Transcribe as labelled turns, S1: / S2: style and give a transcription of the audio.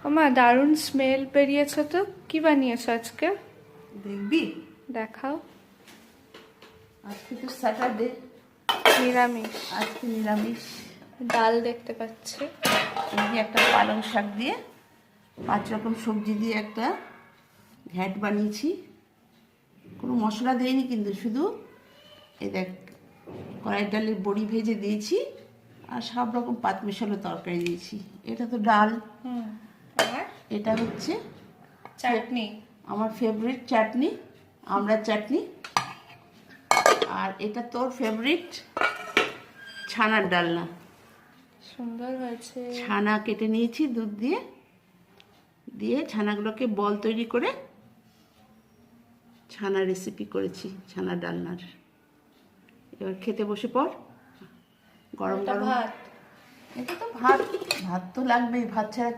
S1: ওমা দারুণ স্মেল বেরিয়েছে তো। কি বানিয়েছো আজকে?
S2: দেখবি?
S1: দেখাও।
S2: আজকে তো স্যাটারডে,
S1: নিরামিষ।
S2: আজকে নিরামিষ।
S1: ডাল দেখতে পাচ্ছি।
S2: এই যে একটা পালং শাক দিয়ে 5 রকম সবজি দিয়ে একটা ঘ্যাট বানিয়েছি। কোনো মশলা দেইনি কিন্তু, শুধু এই দেখ কড়াই ডালের বড়ি ভেজে দিয়েছি আর সব রকম পাত মেশানো তরকারি দিয়েছি। এটা তো ডাল।
S1: আর
S2: এটা হচ্ছে
S1: চাটনি,
S2: আমার ফেভারিট চাটনি, আমড়ার চাটনি। আর এটা তোর ফেভারিট ছানার ডালনা।
S1: সুন্দর হয়েছে।
S2: ছানা কেটে নিয়েছি দুধ দিয়ে, দিয়ে ছানাগুলোকে বল তৈরি করে ছানা রেসিপি করেছি, ছানা ডালনার। এবার খেতে বসে পড়। গরম গরম
S1: ভাত।
S2: এটা তো ভাত, ভাত তো লাগবেই, ভাত ছাড়া